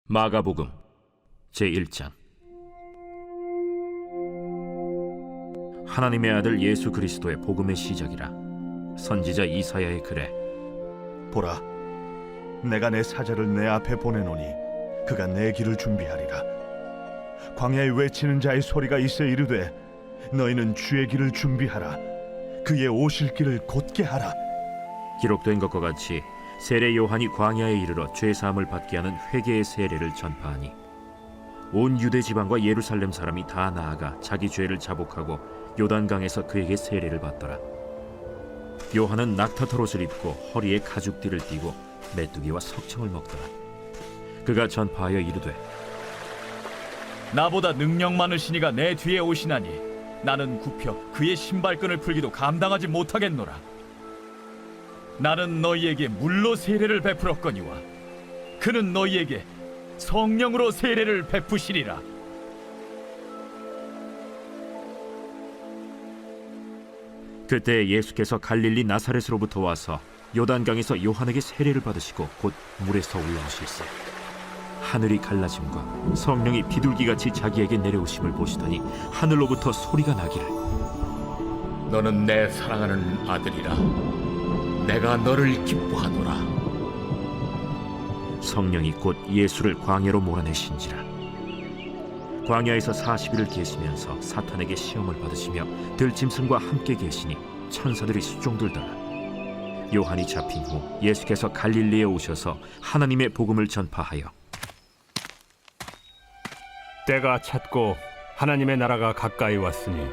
마가복음 제1장. 하나님의 아들 예수 그리스도의 복음의 시작이라. 선지자 이사야의 글에 보라, 내가 내 사자를 내 앞에 보내노니 그가 내 길을 준비하리라. 광야에 외치는 자의 소리가 있어 이르되 너희는 주의 길을 준비하라. 그의 오실 길을 곧게 하라. 기록된 것과 같이 세례 요한이 광야에 이르러 죄 사함을 받게 하는 회개의 세례를 전파하니 온 유대 지방과 예루살렘 사람이 다 나아가 자기 죄를 자복하고 요단강에서 그에게 세례를 받더라. 요한은 낙타털 옷을 입고 허리에 가죽띠를 띠고 메뚜기와 석청을 먹더라. 그가 전파하여 이르되 나보다 능력 많으시니가 내 뒤에 오시나니 나는 굽혀 그의 신발끈을 풀기도 감당하지 못하겠노라. 나는 너희에게 물로 세례를 베풀었거니와 그는 너희에게 성령으로 세례를 베푸시리라. 그때 예수께서 갈릴리 나사렛으로부터 와서 요단강에서 요한에게 세례를 받으시고 곧 물에서 올라오실세 하늘이 갈라짐과 성령이 비둘기같이 자기에게 내려오심을 보시더니 하늘로부터 소리가 나기를 너는 내 사랑하는 아들이라. 내가 너를 기뻐하노라. 성령이 곧 예수를 광야로 몰아내신지라. 광야에서 40일을 계시면서 사탄에게 시험을 받으시며 들짐승과 함께 계시니 천사들이 수종들더라. 요한이 잡힌 후 예수께서 갈릴리에 오셔서 하나님의 복음을 전파하여 때가 찼고 하나님의 나라가 가까이 왔으니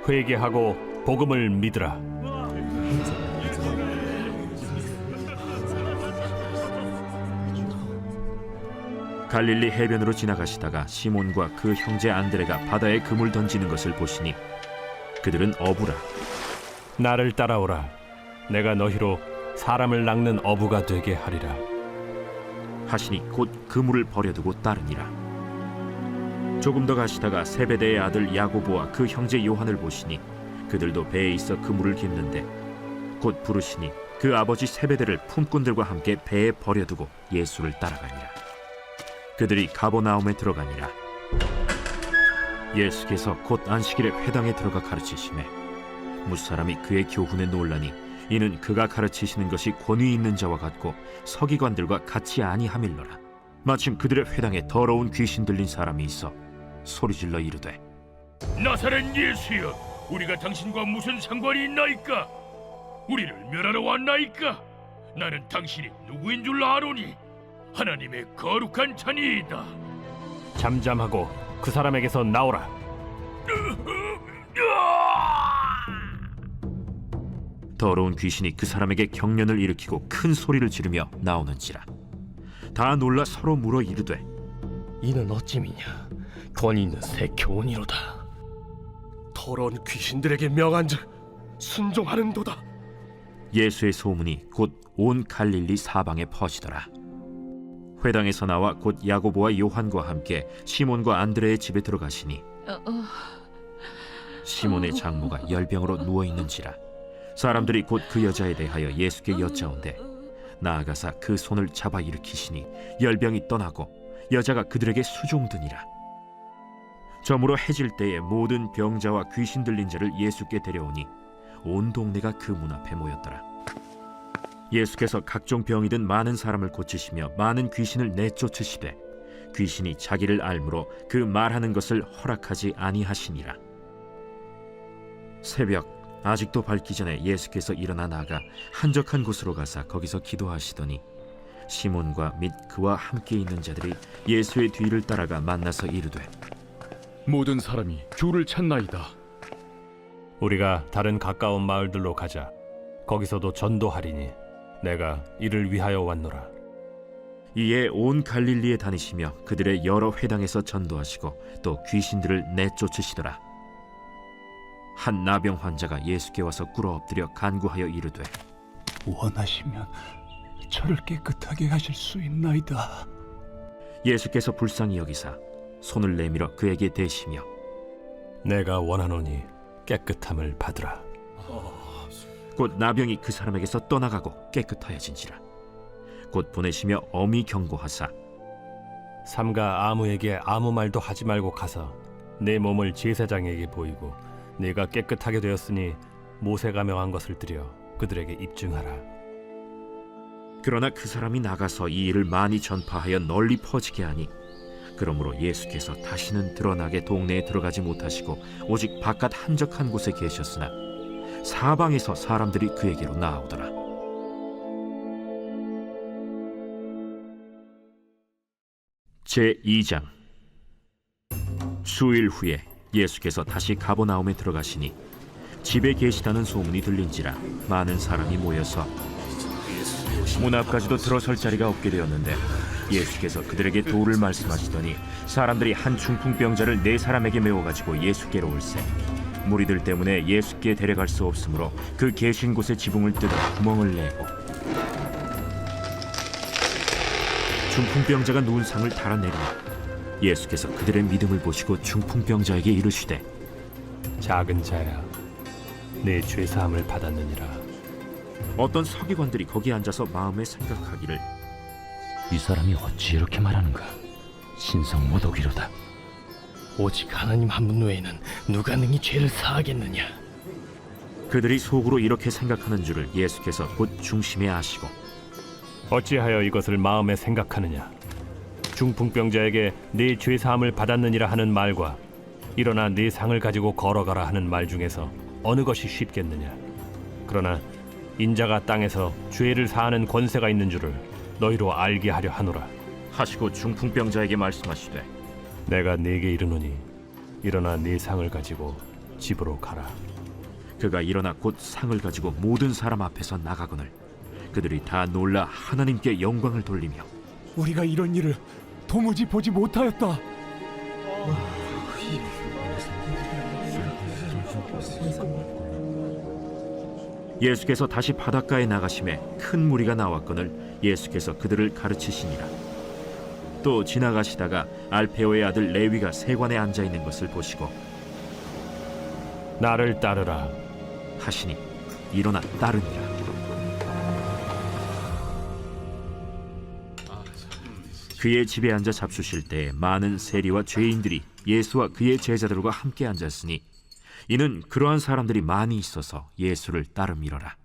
회개하고 복음을 믿으라. 갈릴리 해변으로 지나가시다가 시몬과 그 형제 안드레가 바다에 그물 던지는 것을 보시니 그들은 어부라. 나를 따라오라. 내가 너희로 사람을 낚는 어부가 되게 하리라. 하시니 곧 그물을 버려두고 따르니라. 조금 더 가시다가 세베대의 아들 야고보와 그 형제 요한을 보시니 그들도 배에 있어 그물을 깁는데 곧 부르시니 그 아버지 세베대를 품꾼들과 함께 배에 버려두고 예수를 따라가니라. 그들이 가버나움에 들어가니라. 예수께서 곧 안식일에 회당에 들어가 가르치시매 무사람이 그의 교훈에 놀라니 이는 그가 가르치시는 것이 권위 있는 자와 같고 서기관들과 같이 아니하밀러라. 마침 그들의 회당에 더러운 귀신 들린 사람이 있어 소리질러 이르되 나사렛 예수여, 우리가 당신과 무슨 상관이 있나이까? 우리를 멸하러 왔나이까? 나는 당신이 누구인 줄 아노니 하나님의 거룩한 자니이다. 잠잠하고 그 사람에게서 나오라. 더러운 귀신이 그 사람에게 경련을 일으키고 큰 소리를 지르며 나오는지라. 다 놀라 서로 물어 이르되 이는 어찌미냐? 권위 있는 새 교훈이로다. 더러운 귀신들에게 명한즉 순종하는도다. 예수의 소문이 곧 온 갈릴리 사방에 퍼지더라. 회당에서 나와 곧 야고보와 요한과 함께 시몬과 안드레의 집에 들어가시니 시몬의 장모가 열병으로 누워있는지라. 사람들이 곧 그 여자에 대하여 예수께 여짜온대 나아가사 그 손을 잡아 일으키시니 열병이 떠나고 여자가 그들에게 수종드니라. 저물어 해질 때에 모든 병자와 귀신 들린 자를 예수께 데려오니 온 동네가 그 문 앞에 모였더라. 예수께서 각종 병이 든 많은 사람을 고치시며 많은 귀신을 내쫓으시되 귀신이 자기를 알므로 그 말하는 것을 허락하지 아니하시니라. 새벽 아직도 밝기 전에 예수께서 일어나 나가 한적한 곳으로 가사 거기서 기도하시더니 시몬과 및 그와 함께 있는 자들이 예수의 뒤를 따라가 만나서 이르되 모든 사람이 주를 찾나이다. 우리가 다른 가까운 마을들로 가자. 거기서도 전도하리니 내가 이를 위하여 왔노라. 이에 온 갈릴리에 다니시며 그들의 여러 회당에서 전도하시고 또 귀신들을 내쫓으시더라. 한 나병 환자가 예수께 와서 꿇어 엎드려 간구하여 이르되 원하시면 저를 깨끗하게 하실 수 있나이다. 예수께서 불쌍히 여기사 손을 내밀어 그에게 대시며 내가 원하노니 깨끗함을 받으라. 곧 나병이 그 사람에게서 떠나가고 깨끗하여진지라. 곧 보내시며 엄히 경고하사 삼가 아무에게 아무 말도 하지 말고 가서 내 몸을 제사장에게 보이고 내가 깨끗하게 되었으니 모세가 명한 것을 드려 그들에게 입증하라. 그러나 그 사람이 나가서 이 일을 많이 전파하여 널리 퍼지게 하니 그러므로 예수께서 다시는 드러나게 동네에 들어가지 못하시고 오직 바깥 한적한 곳에 계셨으나 사방에서 사람들이 그에게로 나아오더라. 제2장. 수일 후에 예수께서 다시 가버나움에 들어가시니 집에 계시다는 소문이 들린지라 많은 사람이 모여서 문 앞까지도 들어설 자리가 없게 되었는데 예수께서 그들에게 도를 말씀하시더니 사람들이 한 중풍병자를 4사람에게 메워가지고 예수께로 올세 무리들 때문에 예수께 데려갈 수 없으므로 그 계신 곳에 지붕을 뜯어 구멍을 내고 중풍병자가 누운 상을 달아내리니 예수께서 그들의 믿음을 보시고 중풍병자에게 이르시되 작은 자야, 내 죄사함을 받았느니라. 어떤 서기관들이 거기 앉아서 마음에 생각하기를 이 사람이 어찌 이렇게 말하는가? 신성 모독이로다. 오직 하나님 한 분 외에는 누가 능히 죄를 사하겠느냐? 그들이 속으로 이렇게 생각하는 줄을 예수께서 곧 중심에 아시고 어찌하여 이것을 마음에 생각하느냐? 중풍병자에게 네 죄사함을 받았느니라 하는 말과 일어나 네 상을 가지고 걸어가라 하는 말 중에서 어느 것이 쉽겠느냐? 그러나 인자가 땅에서 죄를 사하는 권세가 있는 줄을 너희로 알게 하려 하노라. 하시고 중풍병자에게 말씀하시되 내가 네게 이르노니 일어나 네 상을 가지고 집으로 가라. 그가 일어나 곧 상을 가지고 모든 사람 앞에서 나가거늘 그들이 다 놀라 하나님께 영광을 돌리며 우리가 이런 일을 도무지 보지 못하였다. 예수께서 다시 바닷가에 나가심에 큰 무리가 나왔거늘 예수께서 그들을 가르치시니라. 또 지나가시다가 알페오의 아들 레위가 세관에 앉아 있는 것을 보시고 나를 따르라 하시니 일어나 따르니라. 그의 집에 앉아 잡수실 때에 많은 세리와 죄인들이 예수와 그의 제자들과 함께 앉았으니 이는 그러한 사람들이 많이 있어서 예수를 따름이러라.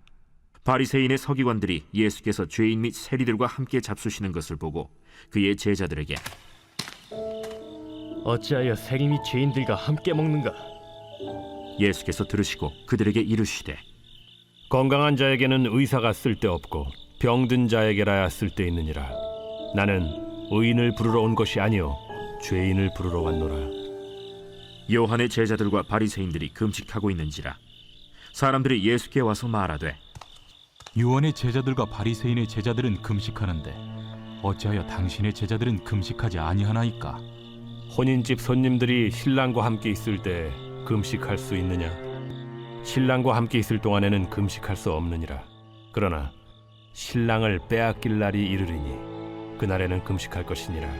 바리새인의 서기관들이 예수께서 죄인 및 세리들과 함께 잡수시는 것을 보고 그의 제자들에게 어찌하여 세리 및 죄인들과 함께 먹는가? 예수께서 들으시고 그들에게 이르시되 건강한 자에게는 의사가 쓸데없고 병든 자에게라야 쓸데있느니라. 나는 의인을 부르러 온 것이 아니요 죄인을 부르러 왔노라. 요한의 제자들과 바리새인들이 금식하고 있는지라 사람들이 예수께 와서 말하되 요한의 제자들과 바리새인의 제자들은 금식하는데 어찌하여 당신의 제자들은 금식하지 아니하나이까? 혼인집 손님들이 신랑과 함께 있을 때 금식할 수 있느냐? 신랑과 함께 있을 동안에는 금식할 수 없느니라. 그러나 신랑을 빼앗길 날이 이르리니 그날에는 금식할 것이니라.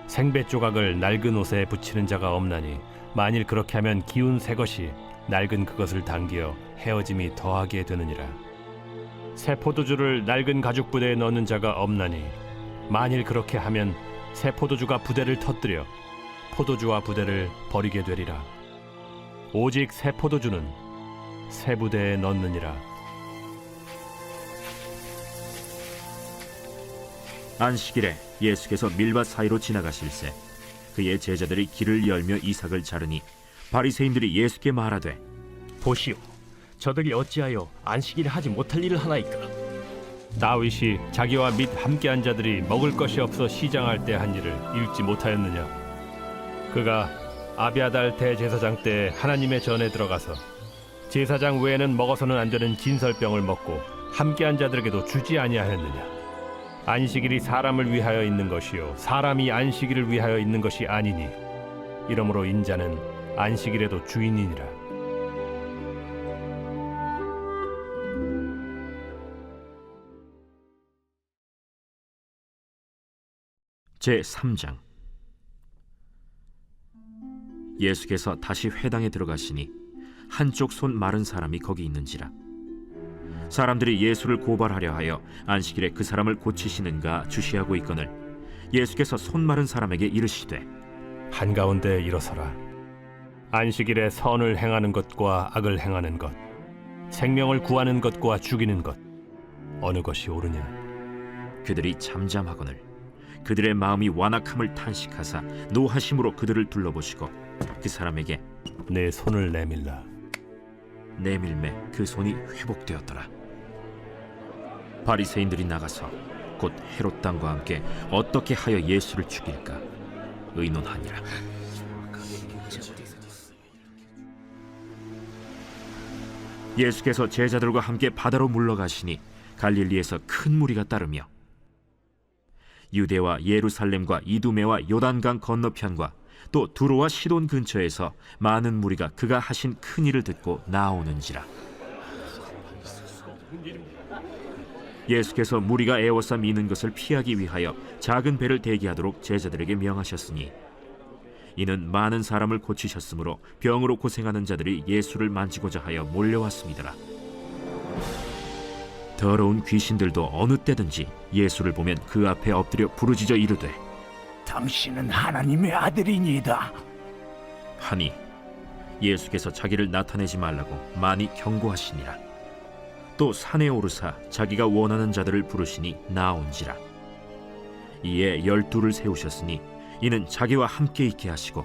생배 조각을 낡은 옷에 붙이는 자가 없나니 만일 그렇게 하면 기운 새 것이 낡은 그것을 당기어 헤어짐이 더하게 되느니라. 새 포도주를 낡은 가죽 부대에 넣는 자가 없나니 만일 그렇게 하면 새 포도주가 부대를 터뜨려 포도주와 부대를 버리게 되리라. 오직 새 포도주는 새 부대에 넣느니라. 안식일에 예수께서 밀밭 사이로 지나가실새 그의 제자들이 길을 열며 이삭을 자르니 바리새인들이 예수께 말하되 보시오, 저들이 어찌하여 안식일에 하지 못할 일을 하나이까? 다윗이 자기와 및 함께한 자들이 먹을 것이 없어 시장할 때 한 일을 읽지 못하였느냐? 그가 아비아달 대제사장 때 하나님의 전에 들어가서 제사장 외에는 먹어서는 안 되는 진설병을 먹고 함께한 자들에게도 주지 아니하였느냐? 안식일이 사람을 위하여 있는 것이요 사람이 안식일을 위하여 있는 것이 아니니 이러므로 인자는 안식일에도 주인이니라. 제3장. 예수께서 다시 회당에 들어가시니 한쪽 손 마른 사람이 거기 있는지라. 사람들이 예수를 고발하려 하여 안식일에 그 사람을 고치시는가 주시하고 있거늘 예수께서 손 마른 사람에게 이르시되 한가운데 일어서라. 안식일에 선을 행하는 것과 악을 행하는 것, 생명을 구하는 것과 죽이는 것, 어느 것이 옳으냐? 그들이 잠잠하거늘 그들의 마음이 완악함을 탄식하사 노하심으로 그들을 둘러보시고 그 사람에게 내 손을 내밀라. 내밀매 그 손이 회복되었더라. 바리새인들이 나가서 곧 헤롯 당과 함께 어떻게 하여 예수를 죽일까 의논하니라. 예수께서 제자들과 함께 바다로 물러가시니 갈릴리에서 큰 무리가 따르며 유대와 예루살렘과 이두메와 요단강 건너편과 또 두로와 시돈 근처에서 많은 무리가 그가 하신 큰 일을 듣고 나오는지라. 예수께서 무리가 애워싸 미는 것을 피하기 위하여 작은 배를 대기하도록 제자들에게 명하셨으니 이는 많은 사람을 고치셨으므로 병으로 고생하는 자들이 예수를 만지고자 하여 몰려왔습니다. 더러운 귀신들도 어느 때든지 예수를 보면 그 앞에 엎드려 부르짖어 이르되 당신은 하나님의 아들이니이다 하니 예수께서 자기를 나타내지 말라고 많이 경고하시니라. 또 산에 오르사 자기가 원하는 자들을 부르시니 나온지라. 이에 12를 세우셨으니 이는 자기와 함께 있게 하시고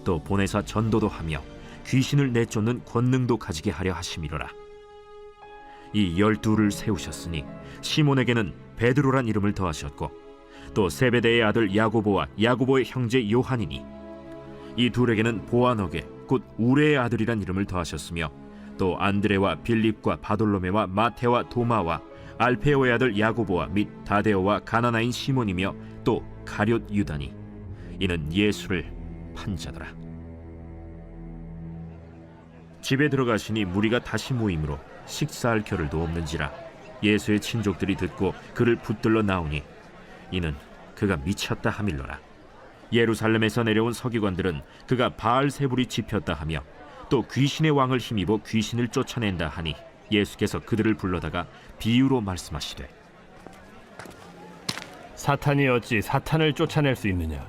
또 보내사 전도도 하며 귀신을 내쫓는 권능도 가지게 하려 하심이로라. 이 12를 세우셨으니 시몬에게는 베드로란 이름을 더하셨고 또 세베대의 아들 야고보와 야고보의 형제 요한이니 이 둘에게는 보아너게 곧 우레의 아들이란 이름을 더하셨으며 또 안드레와 빌립과 바돌로메와 마테와 도마와 알페오의 아들 야고보와 및 다데오와 가나나인 시몬이며 또 가룟 유다니 이는 예수를 판 자더라. 집에 들어가시니 무리가 다시 모이므로 식사할 겨를도 없는지라. 예수의 친족들이 듣고 그를 붙들러 나오니 이는 그가 미쳤다 하밀러라. 예루살렘에서 내려온 서기관들은 그가 바알세불이 집혔다 하며 또 귀신의 왕을 힘입어 귀신을 쫓아낸다 하니 예수께서 그들을 불러다가 비유로 말씀하시되 사탄이 어찌 사탄을 쫓아낼 수 있느냐?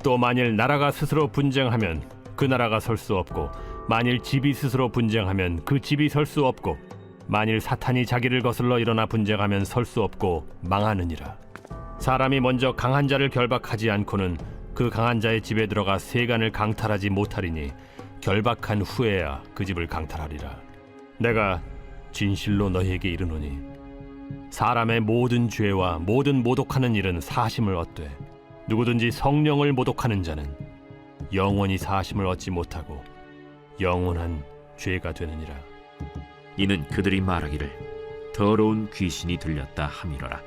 또 만일 나라가 스스로 분쟁하면 그 나라가 설 수 없고 만일 집이 스스로 분쟁하면 그 집이 설 수 없고 만일 사탄이 자기를 거슬러 일어나 분쟁하면 설 수 없고 망하느니라. 사람이 먼저 강한 자를 결박하지 않고는 그 강한 자의 집에 들어가 세간을 강탈하지 못하리니 결박한 후에야 그 집을 강탈하리라. 내가 진실로 너희에게 이르노니 사람의 모든 죄와 모든 모독하는 일은 사심을 얻되 누구든지 성령을 모독하는 자는 영원히 사심을 얻지 못하고 영원한 죄가 되느니라. 이는 그들이 말하기를 더러운 귀신이 들렸다 함이로라.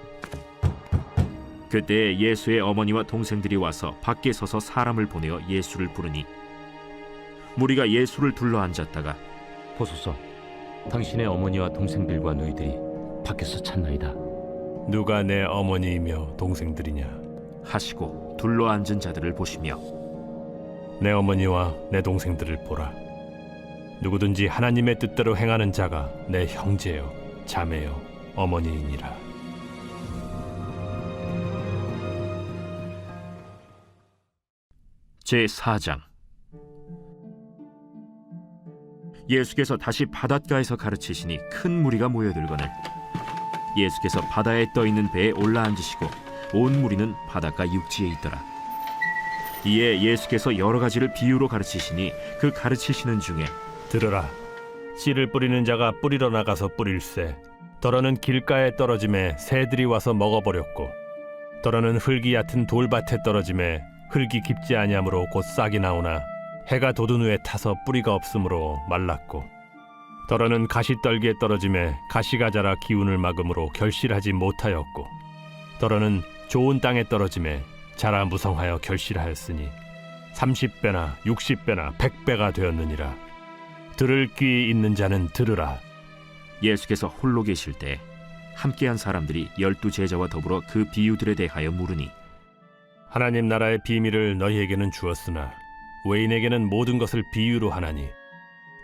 그때 예수의 어머니와 동생들이 와서 밖에 서서 사람을 보내어 예수를 부르니 무리가 예수를 둘러 앉았다가 보소서, 당신의 어머니와 동생들과 너희들이 밖에서 찾나이다. 누가 내 어머니이며 동생들이냐? 하시고 둘러 앉은 자들을 보시며 내 어머니와 내 동생들을 보라. 누구든지 하나님의 뜻대로 행하는 자가 내 형제요 자매요 어머니이니라. 제4장. 예수께서 다시 바닷가에서 가르치시니 큰 무리가 모여들거늘 예수께서 바다에 떠있는 배에 올라앉으시고 온 무리는 바닷가 육지에 있더라. 이에 예수께서 여러 가지를 비유로 가르치시니 그 가르치시는 중에 들으라. 씨를 뿌리는 자가 뿌리러 나가서 뿌릴새 더러는 길가에 떨어짐에 새들이 와서 먹어버렸고 더러는 흙이 얕은 돌밭에 떨어짐에 흙이 깊지 아니하므로 곧 싹이 나오나 해가 돋은 후에 타서 뿌리가 없으므로 말랐고 더러는 가시떨기에 떨어짐에 가시가 자라 기운을 막음으로 결실하지 못하였고 더러는 좋은 땅에 떨어짐에 자라 무성하여 결실하였으니 30배나 60배나 100배가 되었느니라. 들을 귀 있는 자는 들으라. 예수께서 홀로 계실 때 함께한 사람들이 12 제자와 더불어 그 비유들에 대하여 물으니 하나님 나라의 비밀을 너희에게는 주었으나 외인에게는 모든 것을 비유로 하나니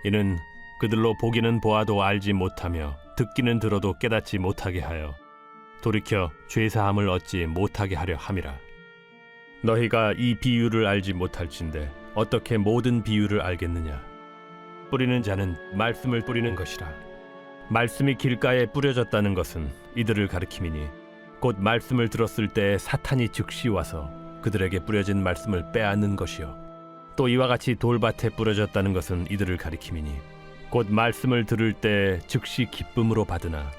이는 그들로 보기는 보아도 알지 못하며 듣기는 들어도 깨닫지 못하게 하여 돌이켜 죄사함을 얻지 못하게 하려 함이라. 너희가 이 비유를 알지 못할진대 어떻게 모든 비유를 알겠느냐? 뿌리는 자는 말씀을 뿌리는 것이라. 말씀이 길가에 뿌려졌다는 것은 이들을 가리킴이니 곧 말씀을 들었을 때 사탄이 즉시 와서 그들에게 뿌려진 말씀을 빼앗는 것이요. 또 이와 같이 돌밭에 뿌려졌다는 것은 이들을 가리킴이니 곧 말씀을 들을 때 즉시 기쁨으로 받으나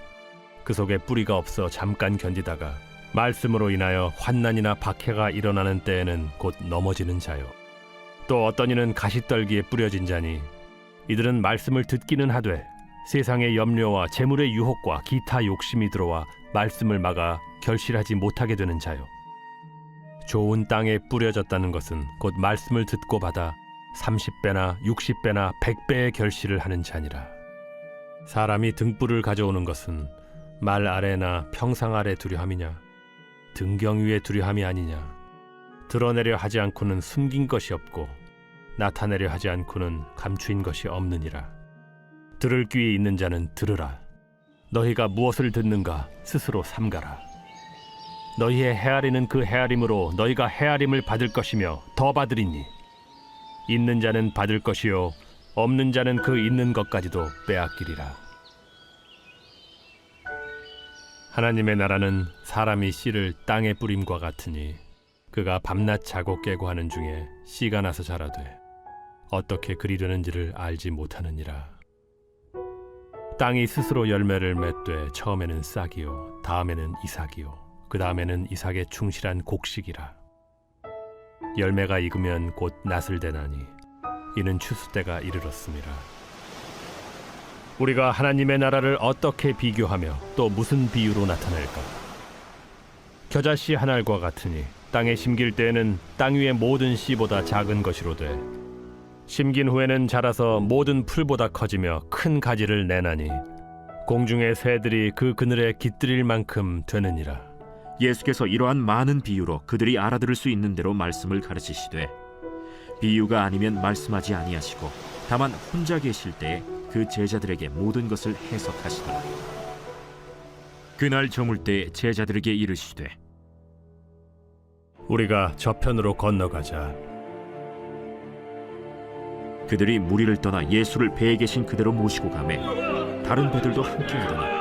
그 속에 뿌리가 없어 잠깐 견디다가 말씀으로 인하여 환난이나 박해가 일어나는 때에는 곧 넘어지는 자요. 또 어떤 이는 가시떨기에 뿌려진 자니 이들은 말씀을 듣기는 하되 세상의 염려와 재물의 유혹과 기타 욕심이 들어와 말씀을 막아 결실하지 못하게 되는 자요. 좋은 땅에 뿌려졌다는 것은 곧 말씀을 듣고 받아 30배나 60배나 100배의 결실을 하는 자니라. 사람이 등불을 가져오는 것은 말 아래나 평상 아래 두려 함이냐? 등경 위에 두려 함이 아니냐? 드러내려 하지 않고는 숨긴 것이 없고 나타내려 하지 않고는 감추인 것이 없느니라. 들을 귀에 있는 자는 들으라. 너희가 무엇을 듣는가 스스로 삼가라. 너희의 헤아리는 그 헤아림으로 너희가 헤아림을 받을 것이며 더 받으리니 있는 자는 받을 것이요 없는 자는 그 있는 것까지도 빼앗기리라. 하나님의 나라는 사람이 씨를 땅에 뿌림과 같으니 그가 밤낮 자고 깨고 하는 중에 씨가 나서 자라되 어떻게 그리려는지를 알지 못하느니라. 땅이 스스로 열매를 맺되 처음에는 싹이요 다음에는 이삭이요 그 다음에는 이삭의 충실한 곡식이라. 열매가 익으면 곧 낫을 대나니 이는 추수 때가 이르렀음이라. 우리가 하나님의 나라를 어떻게 비교하며 또 무슨 비유로 나타낼까? 겨자씨 한 알과 같으니 땅에 심길 때에는 땅 위의 모든 씨보다 작은 것이로되 심긴 후에는 자라서 모든 풀보다 커지며 큰 가지를 내나니 공중의 새들이 그 그늘에 깃들일 만큼 되느니라. 예수께서 이러한 많은 비유로 그들이 알아들을 수 있는 대로 말씀을 가르치시되 비유가 아니면 말씀하지 아니하시고 다만 혼자 계실 때에 그 제자들에게 모든 것을 해석하시더라. 그날 저물 때 제자들에게 이르시되 우리가 저편으로 건너가자. 그들이 무리를 떠나 예수를 배에 계신 그대로 모시고 가매 다른 배들도 함께 하더니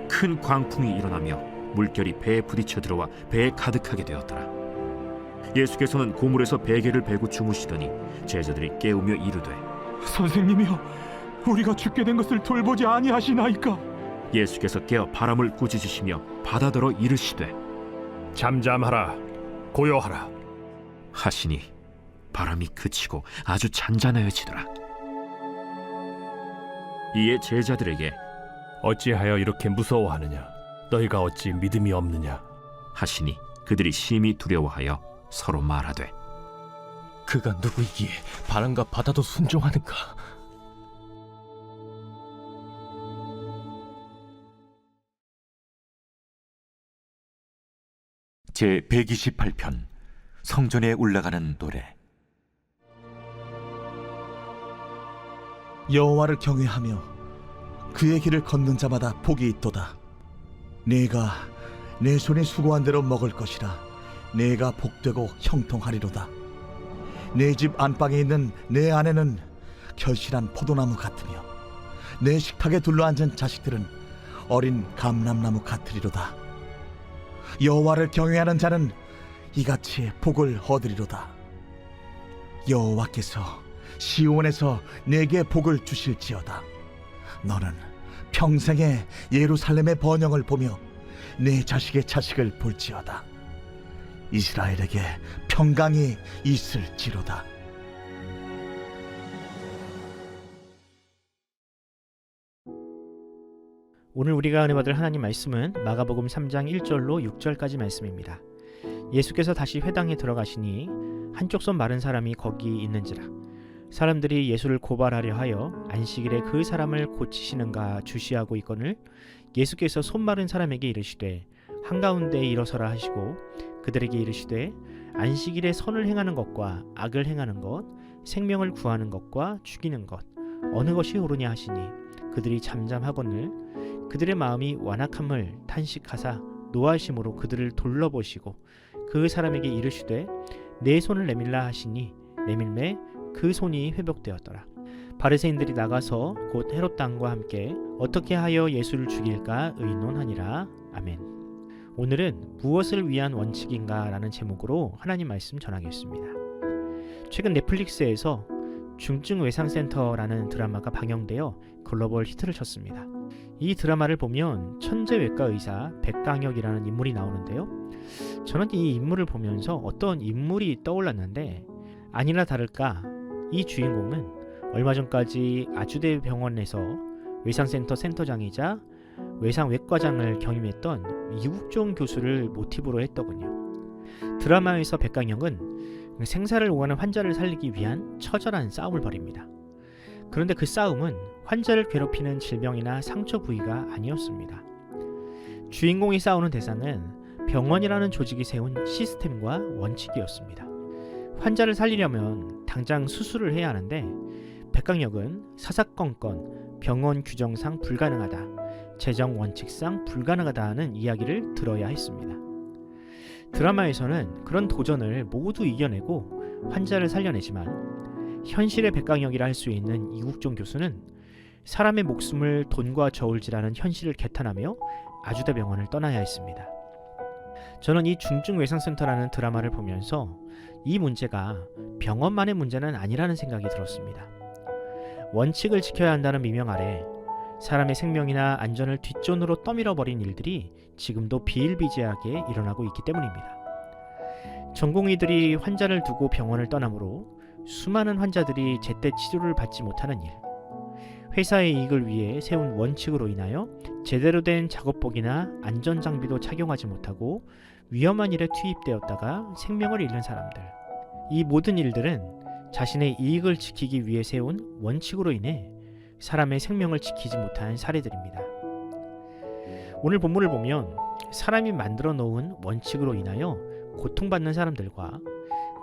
큰 광풍이 일어나며 물결이 배에 부딪혀 들어와 배에 가득하게 되었더라. 예수께서는 고물에서 베개를 베고 주무시더니 제자들이 깨우며 이르되 선생님이여, 우리가 죽게 된 것을 돌보지 아니하시나이까? 예수께서 깨어 바람을 꾸짖으시며 바다더러 이르시되 잠잠하라 고요하라 하시니 바람이 그치고 아주 잔잔해지더라. 이에 제자들에게 어찌하여 이렇게 무서워하느냐? 너희가 어찌 믿음이 없느냐? 하시니 그들이 심히 두려워하여 서로 말하되 그가 누구이기에 바람과 바다도 순종하는가? 제 128편 성전에 올라가는 노래. 여호와를 경외하며 그의 길을 걷는 자마다 복이 있도다. 내가 내 손이 수고한 대로 먹을 것이라. 내가 복되고 형통하리로다. 내 집 안방에 있는 내 아내는 결실한 포도나무 같으며 내 식탁에 둘러앉은 자식들은 어린 감람나무 같으리로다. 여호와를 경외하는 자는 이같이 복을 얻으리로다. 여호와께서 시온에서 내게 복을 주실지어다. 너는 평생에 예루살렘의 번영을 보며 내 자식의 자식을 볼지어다. 이스라엘에게 평강이 있을지로다. 오늘 우리가 은혜 받을 하나님 말씀은 마가복음 3장 1절로 6절까지 말씀입니다. 예수께서 다시 회당에 들어가시니 한쪽 손 마른 사람이 거기 있는지라. 사람들이 예수를 고발하려 하여 안식일에 그 사람을 고치시는가 주시하고 있거늘 예수께서 손 마른 사람에게 이르시되 한가운데 일어서라 하시고 그들에게 이르시되 안식일에 선을 행하는 것과 악을 행하는 것, 생명을 구하는 것과 죽이는 것 어느 것이 옳으냐 하시니 그들이 잠잠하거늘 그들의 마음이 완악함을 탄식하사 노하심으로 그들을 돌러보시고 그 사람에게 이르시되 내 손을 내밀라 하시니 내밀매 그 손이 회복되었더라. 바리새인들이 나가서 곧 헤롯 당과 함께 어떻게 하여 예수를 죽일까 의논하니라. 아멘. 오늘은 무엇을 위한 원칙인가 라는 제목으로 하나님 말씀 전하겠습니다. 최근 넷플릭스에서 중증외상센터라는 드라마가 방영되어 글로벌 히트를 쳤습니다. 이 드라마를 보면 천재외과 의사 백강혁이라는 인물이 나오는데요. 저는 이 인물을 보면서 어떤 인물이 떠올랐는데 아니나 다를까 이 주인공은 얼마 전까지 아주대 병원에서 외상센터 센터장이자 외상외과장을 경임했던 이국종 교수를 모티브로 했더군요. 드라마에서 백강혁은 생사를 오가는 환자를 살리기 위한 처절한 싸움을 벌입니다. 그런데 그 싸움은 환자를 괴롭히는 질병이나 상처 부위가 아니었습니다. 주인공이 싸우는 대상은 병원이라는 조직이 세운 시스템과 원칙이었습니다. 환자를 살리려면 당장 수술을 해야 하는데 백강혁은 사사건건 병원 규정상 불가능하다, 재정 원칙상 불가능하다는 이야기를 들어야 했습니다. 드라마에서는 그런 도전을 모두 이겨내고 환자를 살려내지만 현실의 백강혁이라 할 수 있는 이국종 교수는 사람의 목숨을 돈과 저울질하는 현실을 개탄하며 아주대 병원을 떠나야 했습니다. 저는 이 중증외상센터라는 드라마를 보면서 이 문제가 병원만의 문제는 아니라는 생각이 들었습니다. 원칙을 지켜야 한다는 미명 아래 사람의 생명이나 안전을 뒷전으로 떠밀어버린 일들이 지금도 비일비재하게 일어나고 있기 때문입니다. 전공의들이 환자를 두고 병원을 떠나므로 수많은 환자들이 제때 치료를 받지 못하는 일, 회사의 이익을 위해 세운 원칙으로 인하여 제대로 된 작업복이나 안전장비도 착용하지 못하고 위험한 일에 투입되었다가 생명을 잃는 사람들, 이 모든 일들은 자신의 이익을 지키기 위해 세운 원칙으로 인해 사람의 생명을 지키지 못한 사례들입니다. 오늘 본문을 보면 사람이 만들어 놓은 원칙으로 인하여 고통받는 사람들과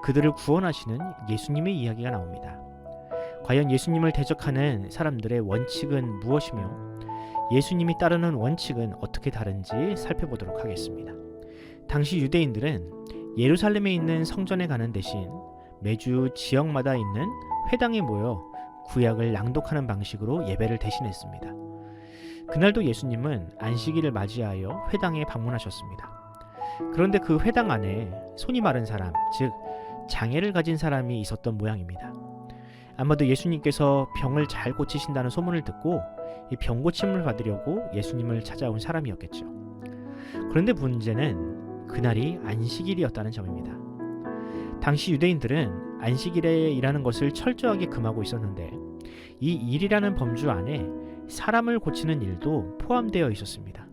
그들을 구원하시는 예수님의 이야기가 나옵니다. 과연 예수님을 대적하는 사람들의 원칙은 무엇이며 예수님이 따르는 원칙은 어떻게 다른지 살펴보도록 하겠습니다. 당시 유대인들은 예루살렘에 있는 성전에 가는 대신 매주 지역마다 있는 회당에 모여 구약을 낭독하는 방식으로 예배를 대신했습니다. 그날도 예수님은 안식일을 맞이하여 회당에 방문하셨습니다. 그런데 그 회당 안에 손이 마른 사람, 즉 장애를 가진 사람이 있었던 모양입니다. 아마도 예수님께서 병을 잘 고치신다는 소문을 듣고 이 병 고침을 받으려고 예수님을 찾아온 사람이었겠죠. 그런데 문제는 그날이 안식일이었다는 점입니다. 당시 유대인들은 안식일에 일하는 것을 철저하게 금하고 있었는데 이 일이라는 범주 안에 사람을 고치는 일도 포함되어 있었습니다.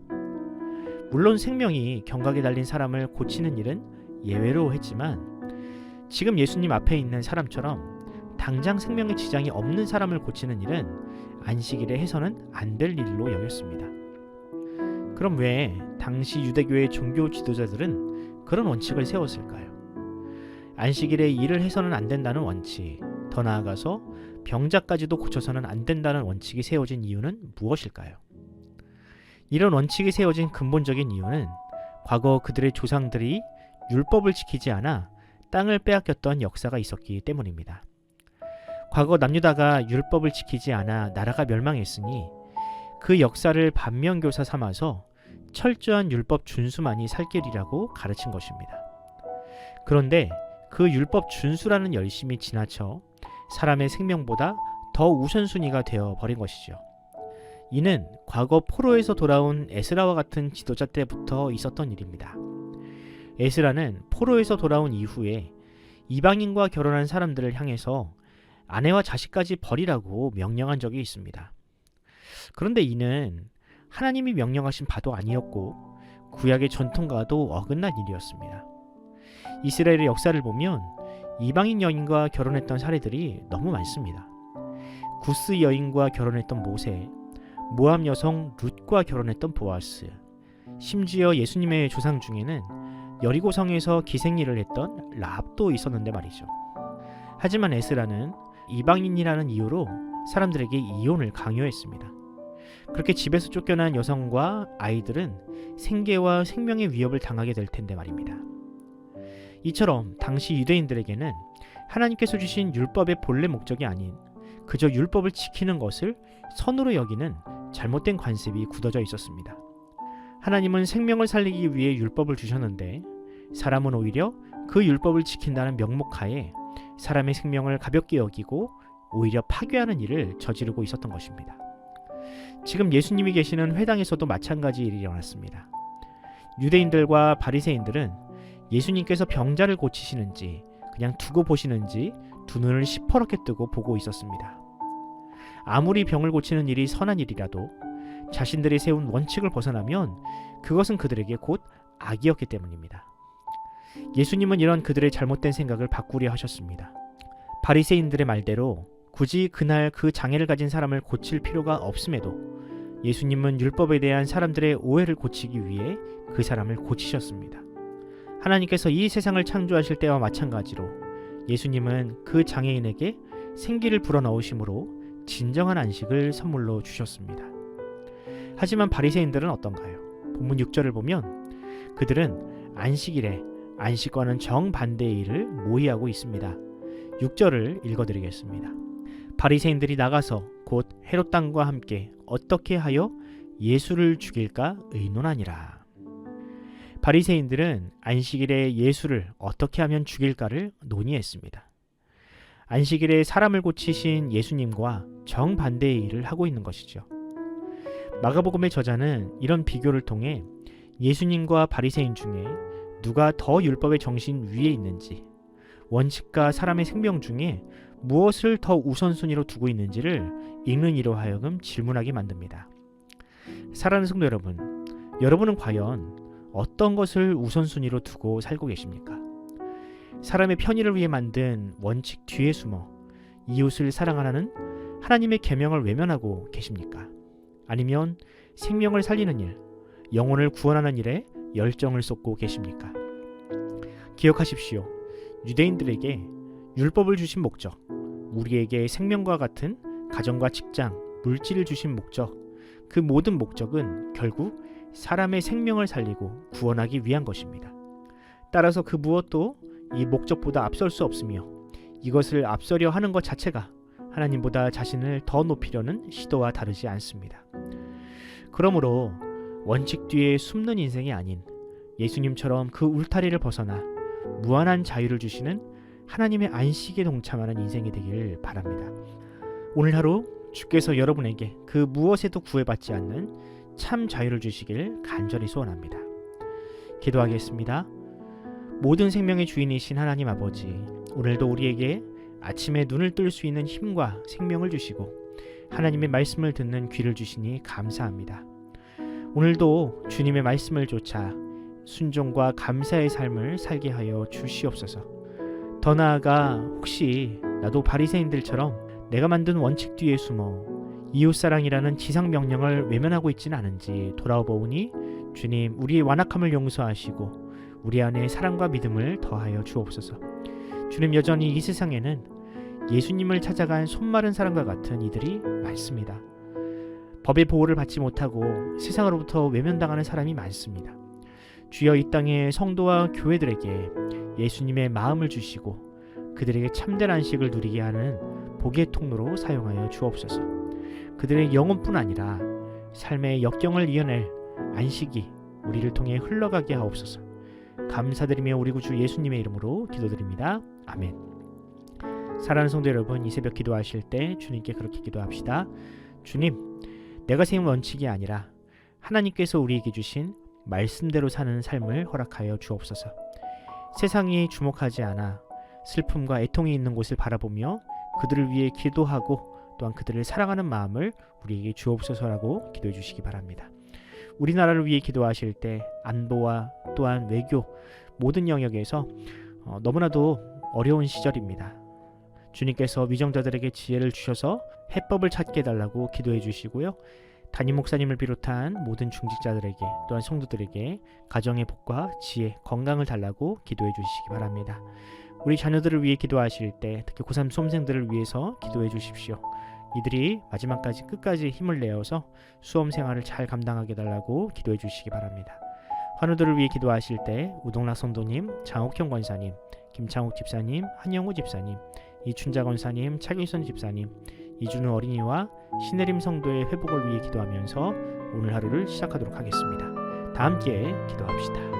물론 생명이 경각에 달린 사람을 고치는 일은 예외로 했지만 지금 예수님 앞에 있는 사람처럼 당장 생명에 지장이 없는 사람을 고치는 일은 안식일에 해서는 안 될 일로 여겼습니다. 그럼 왜 당시 유대교의 종교 지도자들은 그런 원칙을 세웠을까요? 안식일에 일을 해서는 안 된다는 원칙, 더 나아가서 병자까지도 고쳐서는 안 된다는 원칙이 세워진 이유는 무엇일까요? 이런 원칙이 세워진 근본적인 이유는 과거 그들의 조상들이 율법을 지키지 않아 땅을 빼앗겼던 역사가 있었기 때문입니다. 과거 남유다가 율법을 지키지 않아 나라가 멸망했으니 그 역사를 반면교사 삼아서 철저한 율법 준수만이 살 길이라고 가르친 것입니다. 그런데 그 율법 준수라는 열심이 지나쳐 사람의 생명보다 더 우선순위가 되어버린 것이죠. 이는 과거 포로에서 돌아온 에스라와 같은 지도자 때부터 있었던 일입니다. 에스라는 포로에서 돌아온 이후에 이방인과 결혼한 사람들을 향해서 아내와 자식까지 버리라고 명령한 적이 있습니다. 그런데 이는 하나님이 명령하신 바도 아니었고 구약의 전통과도 어긋난 일이었습니다. 이스라엘의 역사를 보면 이방인 여인과 결혼했던 사례들이 너무 많습니다. 구스 여인과 결혼했던 모세, 모압 여성 룻과 결혼했던 보아스, 심지어 예수님의 조상 중에는 여리고성에서 기생일을 했던 라합도 있었는데 말이죠. 하지만 에스라는 이방인이라는 이유로 사람들에게 이혼을 강요했습니다. 그렇게 집에서 쫓겨난 여성과 아이들은 생계와 생명의 위협을 당하게 될 텐데 말입니다. 이처럼 당시 유대인들에게는 하나님께서 주신 율법의 본래 목적이 아닌 그저 율법을 지키는 것을 선으로 여기는 잘못된 관습이 굳어져 있었습니다. 하나님은 생명을 살리기 위해 율법을 주셨는데 사람은 오히려 그 율법을 지킨다는 명목하에 사람의 생명을 가볍게 여기고 오히려 파괴하는 일을 저지르고 있었던 것입니다. 지금 예수님이 계시는 회당에서도 마찬가지 일이 일어났습니다. 유대인들과 바리새인들은 예수님께서 병자를 고치시는지 그냥 두고 보시는지 두 눈을 시퍼렇게 뜨고 보고 있었습니다. 아무리 병을 고치는 일이 선한 일이라도 자신들이 세운 원칙을 벗어나면 그것은 그들에게 곧 악이었기 때문입니다. 예수님은 이런 그들의 잘못된 생각을 바꾸려 하셨습니다. 바리새인들의 말대로 굳이 그날 그 장애를 가진 사람을 고칠 필요가 없음에도 예수님은 율법에 대한 사람들의 오해를 고치기 위해 그 사람을 고치셨습니다. 하나님께서 이 세상을 창조하실 때와 마찬가지로 예수님은 그 장애인에게 생기를 불어넣으심으로 진정한 안식을 선물로 주셨습니다. 하지만 바리새인들은 어떤가요? 본문 6절을 보면 그들은 안식일에 안식과는 정반대의 일을 모의하고 있습니다. 6절을 읽어드리겠습니다. 바리새인들이 나가서 곧 헤롯 왕과 함께 어떻게 하여 예수를 죽일까 의논하니라. 바리새인들은 안식일에 예수를 어떻게 하면 죽일까를 논의했습니다. 안식일에 사람을 고치신 예수님과 정반대의 일을 하고 있는 것이죠. 마가복음의 저자는 이런 비교를 통해 예수님과 바리새인 중에 누가 더 율법의 정신 위에 있는지, 원칙과 사람의 생명 중에 무엇을 더 우선순위로 두고 있는지를 읽는 이로 하여금 질문하게 만듭니다. 사랑하는 성도 여러분, 여러분은 과연 어떤 것을 우선순위로 두고 살고 계십니까? 사람의 편의를 위해 만든 원칙 뒤에 숨어 이웃을 사랑하라는 하나님의 계명을 외면하고 계십니까? 아니면 생명을 살리는 일, 영혼을 구원하는 일에 열정을 쏟고 계십니까? 기억하십시오. 유대인들에게 율법을 주신 목적, 우리에게 생명과 같은 가정과 직장, 물질을 주신 목적, 그 모든 목적은 결국 사람의 생명을 살리고 구원하기 위한 것입니다. 따라서 그 무엇도 이 목적보다 앞설 수 없으며 이것을 앞서려 하는 것 자체가 하나님보다 자신을 더 높이려는 시도와 다르지 않습니다. 그러므로 원칙 뒤에 숨는 인생이 아닌 예수님처럼 그 울타리를 벗어나 무한한 자유를 주시는 하나님의 안식에 동참하는 인생이 되기를 바랍니다. 오늘 하루 주께서 여러분에게 그 무엇에도 구애받지 않는 참 자유를 주시길 간절히 소원합니다. 기도하겠습니다. 모든 생명의 주인이신 하나님 아버지, 오늘도 우리에게 아침에 눈을 뜰 수 있는 힘과 생명을 주시고 하나님의 말씀을 듣는 귀를 주시니 감사합니다. 오늘도 주님의 말씀을 쫓아 순종과 감사의 삶을 살게 하여 주시옵소서. 더 나아가 혹시 나도 바리새인들처럼 내가 만든 원칙 뒤에 숨어 이웃사랑이라는 지상명령을 외면하고 있지는 않은지 돌아보니 주님, 우리의 완악함을 용서하시고 우리 안에 사랑과 믿음을 더하여 주옵소서. 주님, 여전히 이 세상에는 예수님을 찾아간 손마른 사람과 같은 이들이 많습니다. 법의 보호를 받지 못하고 세상으로부터 외면당하는 사람이 많습니다. 주여, 이 땅의 성도와 교회들에게 예수님의 마음을 주시고 그들에게 참된 안식을 누리게 하는 복의 통로로 사용하여 주옵소서. 그들의 영혼뿐 아니라 삶의 역경을 이겨낼 안식이 우리를 통해 흘러가게 하옵소서. 감사드리며 우리 구주 예수님의 이름으로 기도드립니다. 아멘. 사랑하는 성도 여러분, 이 새벽 기도하실 때 주님께 그렇게 기도합시다. 주님, 내가 세운 원칙이 아니라 하나님께서 우리에게 주신 말씀대로 사는 삶을 허락하여 주옵소서. 세상이 주목하지 않아 슬픔과 애통이 있는 곳을 바라보며 그들을 위해 기도하고 또한 그들을 사랑하는 마음을 우리에게 주옵소서라고 기도해 주시기 바랍니다. 우리나라를 위해 기도하실 때 안보와 또한 외교 모든 영역에서 너무나도 어려운 시절입니다. 주님께서 위정자들에게 지혜를 주셔서 해법을 찾게 해달라고 기도해 주시고요. 담임 목사님을 비롯한 모든 중직자들에게 또한 성도들에게 가정의 복과 지혜, 건강을 달라고 기도해 주시기 바랍니다. 우리 자녀들을 위해 기도하실 때 특히 고3 수험생들을 위해서 기도해 주십시오. 이들이 마지막까지 끝까지 힘을 내어서 수험 생활을 잘 감당하게 달라고 기도해 주시기 바랍니다. 환우들을 위해 기도하실 때 우동락 성도님, 장옥형 권사님, 김창욱 집사님, 한영우 집사님, 이춘자 권사님, 차길선 집사님, 이준우 어린이와 신혜림 성도의 회복을 위해 기도하면서 오늘 하루를 시작하도록 하겠습니다. 다 함께 기도합시다.